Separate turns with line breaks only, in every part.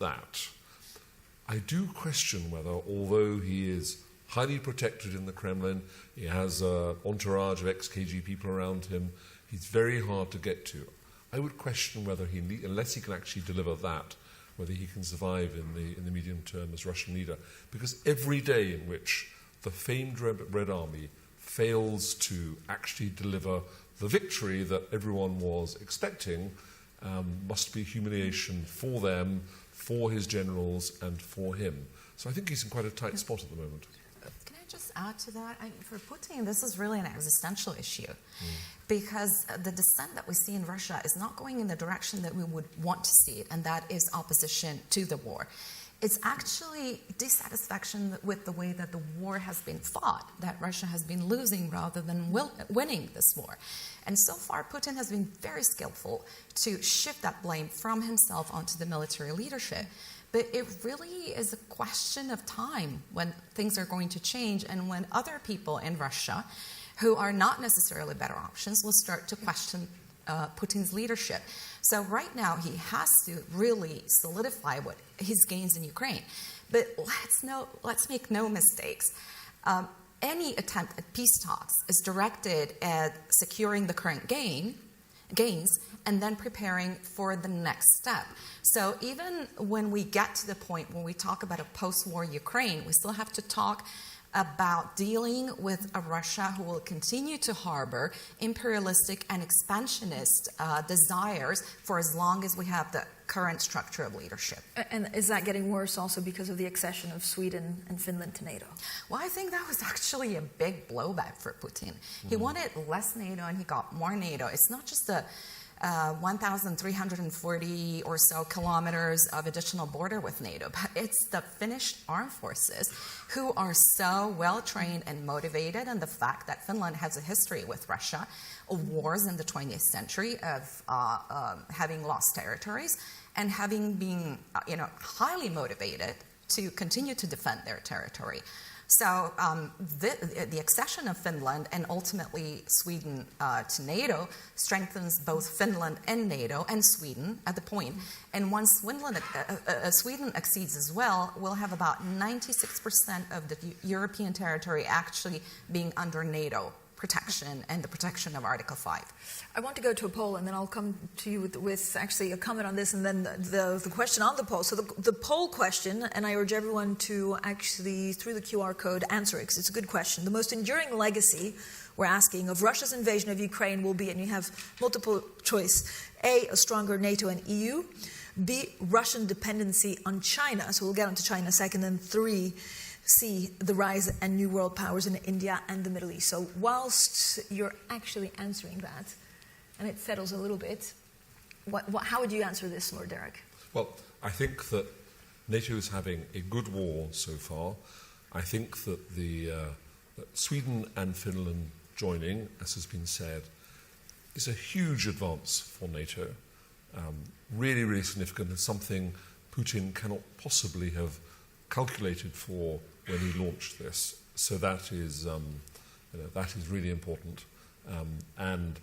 that, I do question whether, although he is highly protected in the Kremlin, he has an entourage of ex-KGB people around him, he's very hard to get to. I would question whether unless he can actually deliver that, whether he can survive in the medium term as Russian leader. Because every day in which the famed Red Army fails to actually deliver the victory that everyone was expecting must be humiliation for them, for his generals, and for him. So I think he's in quite a tight spot at the moment.
Can I just add to that? For Putin, this is really an existential issue because the descent that we see in Russia is not going in the direction that we would want to see it, and that is opposition to the war. It's actually dissatisfaction with the way that the war has been fought, that Russia has been losing rather than winning this war. And so far, Putin has been very skillful to shift that blame from himself onto the military leadership. But it really is a question of time when things are going to change and when other people in Russia, who are not necessarily better options, will start to question Putin's leadership. So right now, he has to really solidify what his gains in Ukraine. But let's make no mistakes. Any attempt at peace talks is directed at securing the current gains and then preparing for the next step. So even when we get to the point when we talk about a post-war Ukraine, we still have to talk about dealing with a Russia who will continue to harbor imperialistic and expansionist desires for as long as we have the current structure of leadership.
And is that getting worse also because of the accession of Sweden and Finland to NATO?
Well, I think that was actually a big blowback for Putin. He wanted less NATO and he got more NATO. It's not just the 1,340 or so kilometers of additional border with NATO, but it's the Finnish armed forces who are so well trained and motivated, and the fact that Finland has a history with Russia, of wars in the 20th century, of having lost territories, and having been highly motivated to continue to defend their territory. So the accession of Finland and ultimately Sweden to NATO strengthens both Finland and NATO and Sweden at the point. And once Sweden accedes as well, we'll have about 96% of the European territory actually being under NATO protection and the protection of Article 5.
I want to go to a poll, and then I'll come to you with actually a comment on this, and then the question on the poll. So the poll question, and I urge everyone to actually, through the QR code, answer it, because it's a good question. The most enduring legacy, we're asking, of Russia's invasion of Ukraine will be, and you have multiple choice, A, a stronger NATO and EU, B, Russian dependency on China, so we'll get onto China second, and 3, C, the rise and new world powers in India and the Middle East. So whilst you're actually answering that, and it settles a little bit, how would you answer this, Lord Darroch?
Well, I think that NATO is having a good war so far. I think that that Sweden and Finland joining, as has been said, is a huge advance for NATO. Really, really significant, and something Putin cannot possibly have calculated for when he launched this. So that is really important. And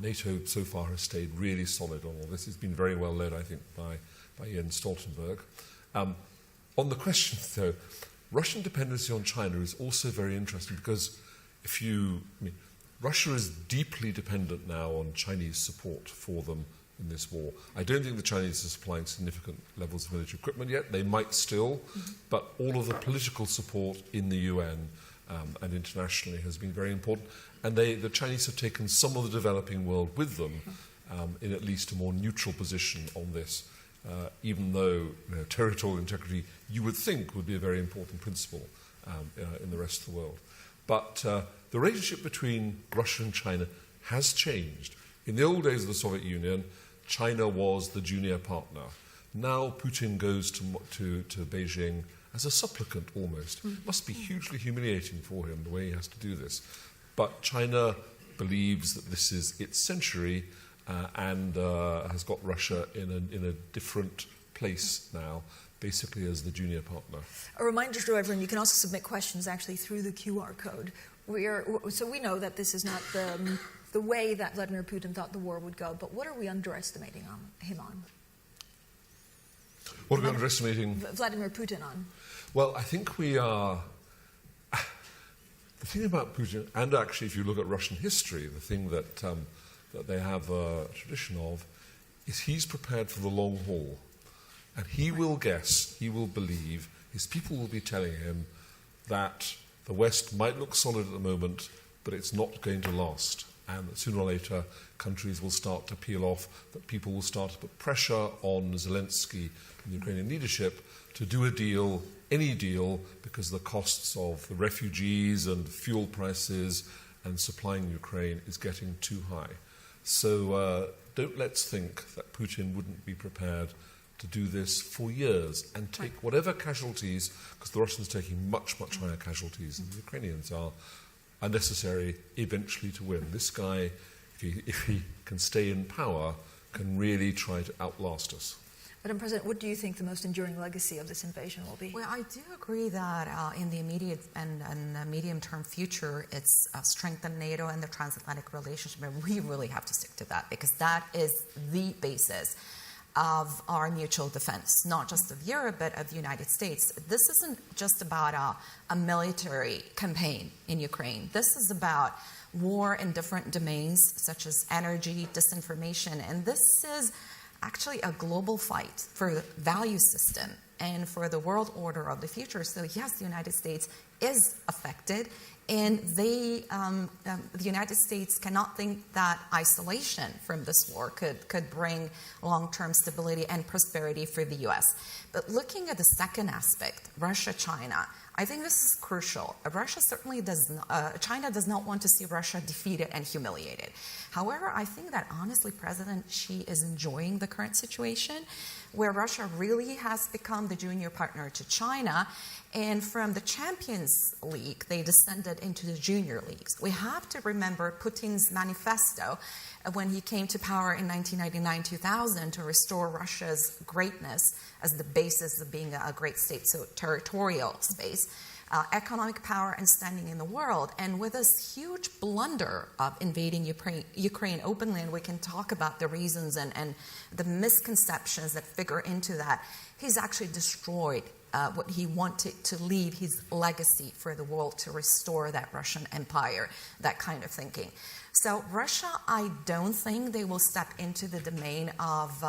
NATO so far has stayed really solid on all this. It's been very well led, I think, by Jens Stoltenberg. On the question, though, Russian dependency on China is also very interesting because Russia is deeply dependent now on Chinese support for them in this war. I don't think the Chinese are supplying significant levels of military equipment yet. They might still, but all of the political support in the UN and internationally has been very important. And the Chinese have taken some of the developing world with them in at least a more neutral position on this, even though territorial integrity, you would think, would be a very important principle in the rest of the world. But the relationship between Russia and China has changed. In the old days of the Soviet Union, China was the junior partner. Now Putin goes to Beijing as a supplicant almost. It must be hugely humiliating for him the way he has to do this. But China believes that this is its century and has got Russia in a different place now, basically as the junior partner.
A reminder to everyone, you can also submit questions actually through the QR code. So we know that this is not the way that Vladimir Putin thought the war would go, but what are we underestimating him on?
What are we underestimating?
Vladimir Putin on?
Well, I think we are... The thing about Putin, and actually if you look at Russian history, the thing that they have a tradition of, is he's prepared for the long haul. And he will guess, he will believe, his people will be telling him that the West might look solid at the moment, but it's not going to last. And that sooner or later, countries will start to peel off, that people will start to put pressure on Zelensky and the Ukrainian leadership to do a deal, any deal, because the costs of the refugees and fuel prices and supplying Ukraine is getting too high. So don't let's think that Putin wouldn't be prepared to do this for years and take whatever casualties, because the Russians are taking much, much higher casualties than the Ukrainians are necessary eventually to win. This guy, if he can stay in power, can really try to outlast us.
Madam President, what do you think the most enduring legacy of this invasion will be?
Well, I do agree that in the immediate and medium-term future, it's strengthen NATO and the transatlantic relationship, and we really have to stick to that because that is the basis of our mutual defense, not just of Europe, but of the United States. This isn't just about a military campaign in Ukraine. This is about war in different domains, such as energy, disinformation, and this is actually a global fight for the value system and for the world order of the future. So yes, the United States is affected, and the United States cannot think that isolation from this war could bring long-term stability and prosperity for the U.S. But looking at the second aspect, Russia-China, I think this is crucial. China does not want to see Russia defeated and humiliated. However, I think that honestly, President Xi is enjoying the current situation where Russia really has become the junior partner to China. And from the Champions League, they descended into the junior leagues. We have to remember Putin's manifesto when he came to power in 1999-2000 to restore Russia's greatness as the basis of being a great state, so territorial space, economic power and standing in the world. And with this huge blunder of invading Ukraine openly, and we can talk about the reasons and the misconceptions that figure into that, he's actually destroyed what he wanted to leave, his legacy for the world, to restore that Russian empire, that kind of thinking. So Russia, I don't think they will step into the domain of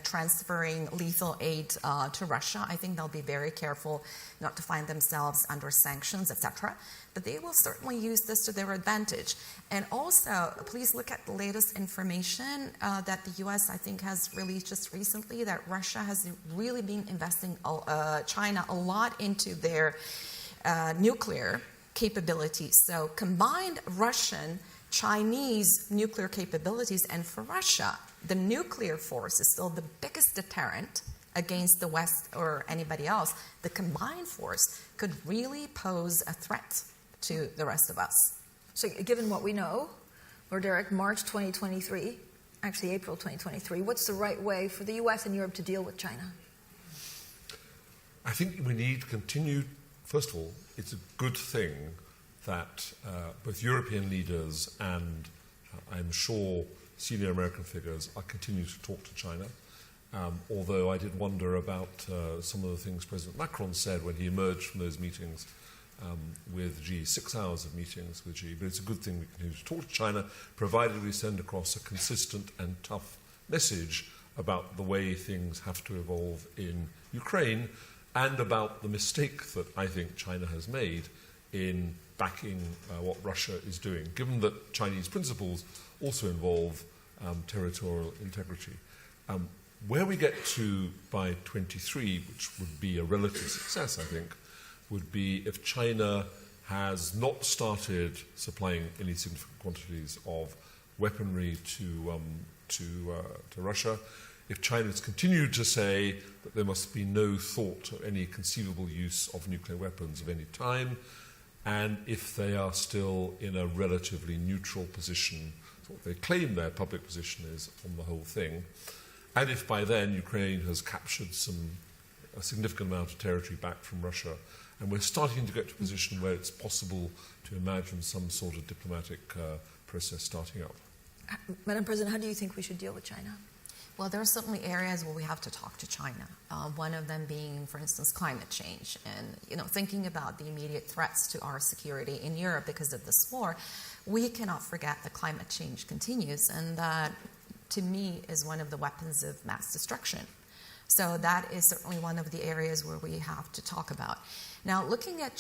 transferring lethal aid to Russia. I think they'll be very careful not to find themselves under sanctions, etc. But they will certainly use this to their advantage. And also, please look at the latest information that the U.S., I think, has released just recently, that Russia has really been investing China a lot into their nuclear capabilities. So combined Chinese nuclear capabilities, and for Russia, the nuclear force is still the biggest deterrent against the West or anybody else. The combined force could really pose a threat to the rest of us.
So given what we know, Lord Darroch, March 2023, actually April 2023, what's the right way for the U.S. and Europe to deal with China?
I think we need to continue. First of all, it's a good thing that both European leaders and I'm sure senior American figures are continuing to talk to China. Although I did wonder about some of the things President Macron said when he emerged from those meetings with Xi, 6 hours of meetings with Xi. But it's a good thing we continue to talk to China, provided we send across a consistent and tough message about the way things have to evolve in Ukraine and about the mistake that I think China has made in backing what Russia is doing, given that Chinese principles also involve territorial integrity. Where we get to by 23, which would be a relative success, I think, would be if China has not started supplying any significant quantities of weaponry to Russia, if China has continued to say that there must be no thought of any conceivable use of nuclear weapons of any time, and if they are still in a relatively neutral position, what they claim their public position is on the whole thing, and if by then Ukraine has captured a significant amount of territory back from Russia, and we're starting to get to a position where it's possible to imagine some sort of diplomatic process starting up.
Madam President, how do you think we should deal with China?
Well, there are certainly areas where we have to talk to China. One of them being, for instance, climate change. And, thinking about the immediate threats to our security in Europe because of this war, we cannot forget that climate change continues, and that, to me, is one of the weapons of mass destruction. So that is certainly one of the areas where we have to talk about. Now, looking at